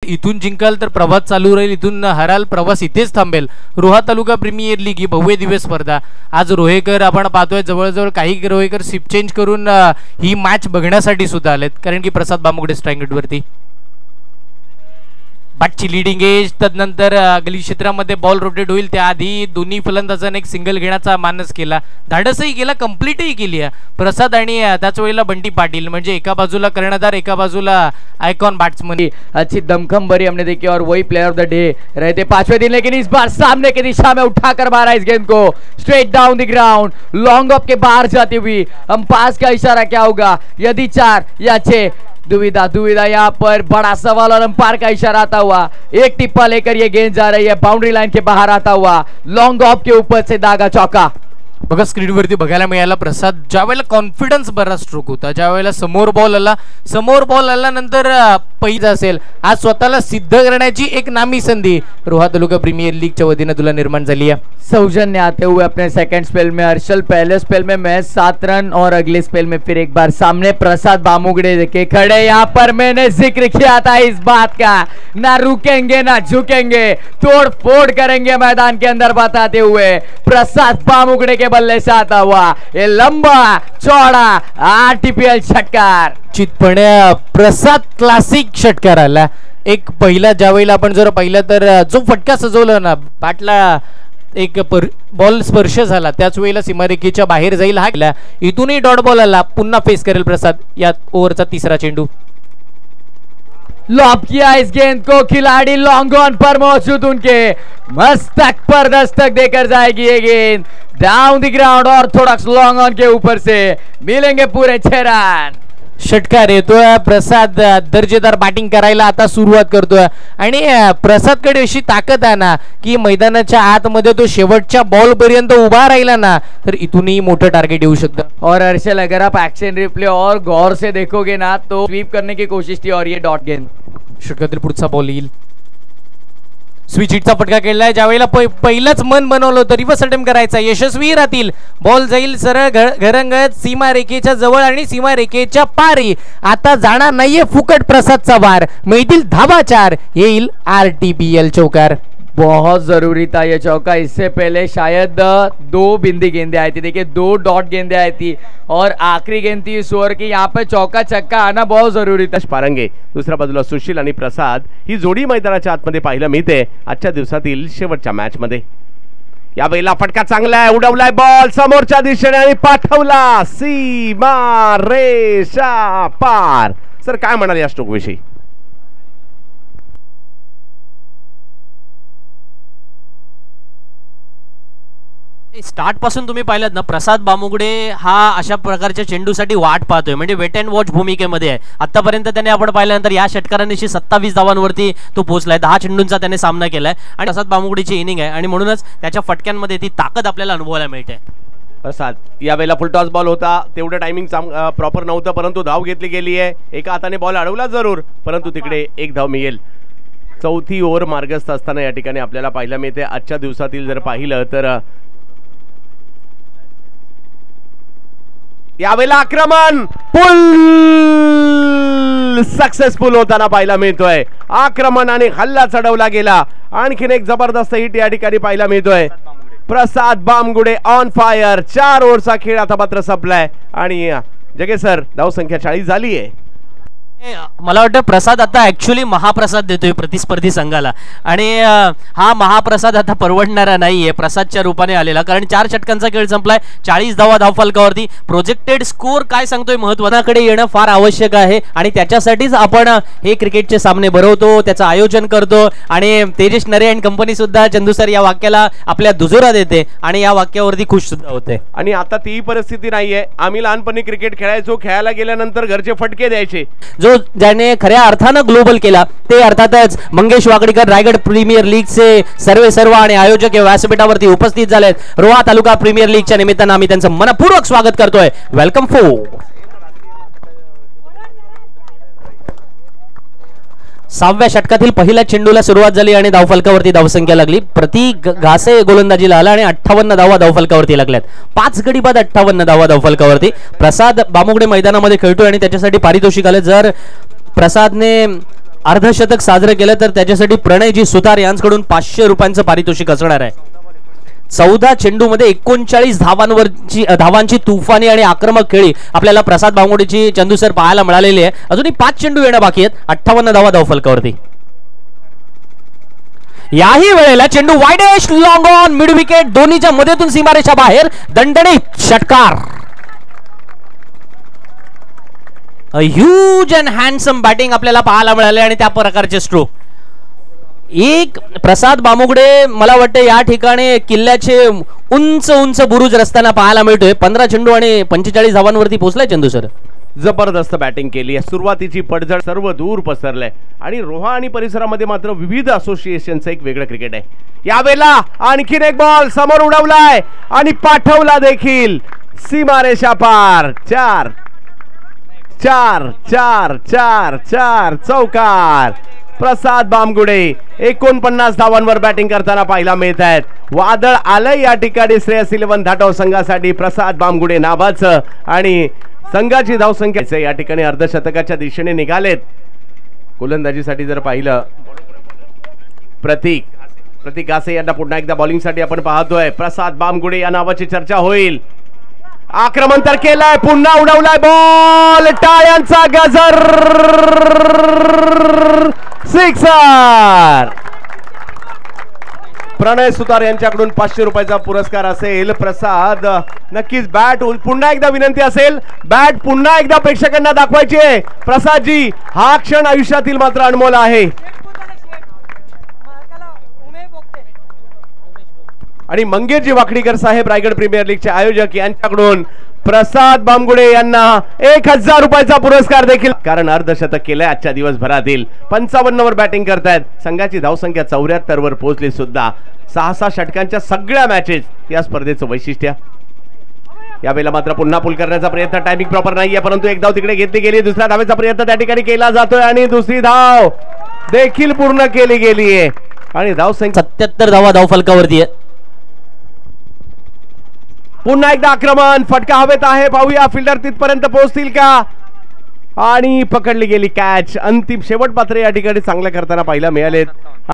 इथून जिंकाल तर प्रवास चालू राहील, इथून हराल प्रवास इथेच थांबेल. रोहा तालुका प्रीमियर लीग ही भव्य दिवस स्पर्धा. आज रोहेकर आपण पाहतोय जवळजवळ काही रोहेकर शिप चेंज करून ही मॅच बघण्यासाठी सुद्धा आलेत, कारण की प्रसाद बामुगडे स्ट्राईक रेटवरती. बॅटची लिडिंग एज, तदनंतर गली क्षेत्रामध्ये बॉल रोटेट होईल त्याआधी दोन्ही फलंदाजांनी एक सिंगल घेण्याचा मानस केला, धाडसही केला, कंप्लीटही केली आहे प्रसाद आणि त्याच वेळेला बंटी पाटील. म्हणजे एका बाजूला कर्णधार, एका बाजूला आयकॉन बैट्समैन. अच्छी दमखम भरी हमने देखी और वही प्लेयर ऑफ द डे रहते 5वें दिन, लेकिन इस बार सामने की दिशा में उठाकर मारा इस गेंद को straight down the ground, long off के बाहर जाती हुई. हम पास का इशारा क्या होगा, यदि 4 या 6, दुविधा यहाँ पर बड़ा सवाल और अंपायर का इशारा आता हुआ. एक टिप्पा लेकर ये गेंद जा रही है बाउंड्री लाइन के बाहर आता हुआ, लॉन्ग ऑफ के ऊपर से दागा चौका. बघा स्क्रीनवरती बघायला मिळाला प्रसाद ज्या वेळेला कॉन्फिडन्स बराच स्ट्रोक होता, ज्या वेळेला समोर बॉल आला नंतर पहिला असेल, आज स्वतःला सिद्ध करण्याची एक नामी संधी रोहा तालुका प्रीमियर लीगच्या वतीने तुला निर्माण झाली आहे. सौजन्य आते हुए अपने सेकंड स्पेल में, हर्षल पहले स्पेल में महज 7 रन और अगले स्पेल में फिर एक बार सामने प्रसाद बामुगड़े के खड़े. यहाँ पर मैंने जिक्र किया था इस बात का, ना रुकेंगे ना झुकेंगे, तोड़ फोड़ करेंगे मैदान के अंदर बताते हुए प्रसाद बामुगड़े के बल्ले से आता हुआ ये लंबा चौड़ा आरटीपीएल षटकार. चितपणे प्रसाद क्लासिक षटकार आला. एक पहिला ज्यावेळेला आपण जर पाहिलं तर जो फटका सजवला ना, बॅटला एक बॉल स्पर्श झाला त्याच वेळेला सीमारेखेच्या बाहेर जाईल. हा इथूनही डॉट बॉल आला, पुन्हा फेस करेल प्रसाद या ओव्हरचा तिसरा चेंडू. लॉब किया इस गेंद को खिलाड़ी लॉन्ग ऑन पर मौजूद उनके मस्तक पर दस्तक देकर जाएगी ये गेंद डाउन द ग्राउंड और थोड़ा लॉन्ग ऑन के ऊपर से मिलेंगे पूरे 6 रन. षटकार येतोय, प्रसाद दर्जेदार बॅटिंग करायला आता सुरुवात करतोय आणि प्रसादकडे अशी ताकद आहे ना की मैदानाच्या आतमध्ये तो शेवटच्या बॉल पर्यंत उभा राहिला ना तर इथूनही मोठं टार्गेट येऊ शकतं. और हर्षल अगर आप एक्शन रिप्ले और गौर से देखोगे ना तो स्वीप करने की कोशिश थी और ये डॉट गेंद. षटकातील पुढचा बॉल येईल, स्विच हिटचा फटका खेळलाय. ज्यावेळेला पहिलाच मन बनवलं होतं रिव्हर्स अटेम्प्ट करायचा, यशस्वी राहतील. बॉल जाईल सरळ घरंगत सीमारेखेच्या जवळ आणि सीमारेखेच्या पारी. आता जाणार नाहीये फुकट प्रसादचा वार, मिळतील धावा 4, येईल आरटीपीएल चौकार. बहुत जरूरी था ये चौका. इससे पहले शायद 2 बिंदी गेंदें आई थी, देखिए 2 डॉट गेंदें आई थी और आखिरी गेंद थी इस ओवर की. यहाँ पे चौका छक्का आना बहुत जरूरी था. पारंगे दुसऱ्या बाजूला सुशील आणि प्रसाद ही जोडी मैदानाच्या आतमध्ये पाहायला मिळते आजच्या दिवसातील शेवटच्या मॅच मध्ये. या वेळेला फटका चांगला आहे, उडवलाय बॉल समोरच्या दिशेने आणि पाठवला सीमा रेषा पार. सर काय म्हणाल या स्ट्रोक विषयी? स्टार्ट पासून तुम्ही पाहिलात ना, प्रसाद बामुगडे हा अशा प्रकारच्या चेंडूसाठी वाट पाहतोय, म्हणजे वेट अँड वॉच भूमिकेमध्ये आहे. आतापर्यंत त्याने आपण पाहिल्यानंतर या षटकारांशी 27 धावांवरती तो पोहोचलाय. 10 चेंडूंचा त्याने सामना केलाय आणि प्रसाद बामुगडेची इनिंग आहे आणि म्हणूनच त्याच्या फटक्यांमध्ये ती ताकद आपल्याला अनुभवायला मिळते. प्रसाद यावेळेला फुलटॉस बॉल होता, तेवढं टायमिंग प्रॉपर नव्हतं परंतु धाव घेतली गेली आहे. एका हाताने बॉल अडवला जरूर परंतु तिकडे एक धाव मिळेल. चौथी ओव्हर मार्गस्थ असताना या ठिकाणी आपल्याला पाहायला मिळते. आजच्या दिवसातील जर पाहिलं तर यावेळेला आक्रमण पुल सक्सेसफुल होताना पाहायला मिळतोय. आक्रमण आणि हल्ला चढवला गेला. आणखीन एक जबरदस्त हिट या ठिकाणी पाहायला मिळतोय. प्रसाद बामगुडे ऑन फायर. 4 ओव्हरचा खेळ आता मात्र संपलाय आणि जगे सर धावसंख्या 40 झाली आहे. मला वाटतं प्रसाद आता ऍक्च्युअली महाप्रसाद देतोय प्रतिस्पर्धी संघाला आणि हा महाप्रसाद आता परवडणारा नाहीये प्रसादच्या रूपाने आलेला, कारण 4 षटकांचा खेळ संपलाय. 40 धावा धावफलकावरती. प्रोजेक्टेड स्कोर काय सांगतोय महत्त्वाकडे येणं फार आवश्यक आहे आणि त्याच्यासाठीच आपण हे क्रिकेटचे सामने भरवतो, त्याचं आयोजन करतो आणि तेजस नरे अँड कंपनी सुद्धा चंदू सर या वाक्याला आपल्या दुजोरा देते आणि या वाक्यावरती खुश सुद्धा होते. आणि आता ती परिस्थिती नाहीये. आम्ही लहानपणी क्रिकेट खेळायचो, खेळायला गेल्यानंतर घरचे फटके द्यायचे. जो ज्याने खऱ्या अर्थानं ग्लोबल केला ते अर्थातच मंगेश वाकडीकर रायगड प्रीमियर लीगचे सर्व आणि आयोजक या व्यासपीठावरती उपस्थित झालेत. रोहा तालुका प्रीमियर लीगच्या निमित्तानं आम्ही त्यांचं मनपूर्वक स्वागत करतोय. वेलकम फो. 6व्या षटकातील पहिल्या चेंडूला सुरुवात झाली आणि धावफलकावरती धावसंख्या लागली. प्रति घासे गोलंदाजीला आला आणि 58 धावा धावफलकावरती लागल्यात. 5 गडी बाद 58 धावा धावफलकावरती. प्रसाद बामुगडे मैदानामध्ये खेळतोय आणि त्याच्यासाठी पारितोषिक आले. जर प्रसादने अर्धशतक साजरं केलं तर त्याच्यासाठी प्रणयजी सुतार यांच्याकडून 500 रुपयांचं पारितोषिक असणार आहे. 14 चेंडूमध्ये 39 धावांची तुफानी आणि आक्रमक खेळी आपल्याला प्रसाद बांगोडेची चंदू सर पाहायला मिळालेली आहे. अजूनही 5 चेंडू येणं बाकी आहेत. 58 धावा धावफलकावरती. याही वेळेला चेंडू वाईडेस्ट लॉंग ऑन मिड विकेट दोन्हीच्या मध्येतून सीमारेषा बाहेर. दणदणीत षटकार. ह्यूज अँड हँडसम बॅटिंग आपल्याला पाहायला मिळाले आणि त्या प्रकारचे स्ट्रोक. एक प्रसाद बामुगडे मला वाटतं या ठिकाणी किल्ल्याचे उंच उंच बुरुज रस्त्याला पाहायला मिळतोय. 15 चेंडू आणि 45 धावांवरती पोहोचलाय चंदू सर. जबरदस्त बॅटिंग केली आहे. सुरुवातीची पडझड सर्व दूर पसरलंय आणि रोहा आणि परिसरामध्ये मात्र विविध असोसिएशनचं एक वेगळं क्रिकेट आहे. यावेळेला आणखीन एक बॉल समोर उडवलाय आणि पाठवला देखील सीमारेषा पार. 4 4 4 4 4 चौकार. प्रसाद बामगुडे 49 धावांवर बॅटिंग करताना पाहायला मिळत आहेत. वादळ आलंय या ठिकाणी श्रेयस 11 धाटव संघासाठी प्रसाद बामगुडे नावाचं आणि संघाची धावसंख्या या ठिकाणी अर्धशतकाच्या दिशेने निघालेत. गोलंदाजीसाठी जर पाहिलं प्रतीक गासे यांना पुन्हा एकदा बॉलिंगसाठी आपण पाहतोय. प्रसाद बामगुडे या नावाची चर्चा होईल. आक्रमण तर केलाय, पुन्हा उडवलाय बॉल. टाळ्यांचा गजर. सिक्सर. प्रणय सुतार यांच्याकडून 500 रुपयाचा पुरस्कार असेल. प्रसाद नक्कीच बॅट पुन्हा एकदा विनंती असेल, बॅट पुन्हा एकदा प्रेक्षकांना दाखवायची आहे. प्रसादजी हा क्षण आयुष्यातील मात्र अनमोल आहे. आणि मंगेशजी वाकडीकर साहेब रायगड प्रीमियर लीगचे आयोजक यांच्याकडून प्रसाद बामगुडे यांना 1000 रुपयाचा पुरस्कार देखील, कारण अर्धशतक केलंय आजच्या दिवसभरातील. 55 वर बॅटिंग करतायत. संघाची धावसंख्या 74 वर पोहोचली सुद्धा. 6 षटकांच्या सगळ्या मॅचेस या स्पर्धेचं वैशिष्ट्य. यावेळेला मात्र पुन्हा पुल करण्याचा प्रयत्न, टायमिंग प्रॉपर नाहीये परंतु एक धाव तिकडे घेतली गेली. दुसऱ्या धावेचा प्रयत्न त्या ठिकाणी केला जातोय आणि दुसरी धाव देखील पूर्ण केली गेलीये आणि धावसंख्या 77 धावा धावफलकावरती आहे. पुन्हा एकदा आक्रमण, फटका हवेत आहे. पाहूया फिल्डर तिथपर्यंत पोहोचतील का. आणि पकडली गेली कॅच. अंतिम शेवट पात्र या ठिकाणी चांगलं करताना पाहायला मिळालेत.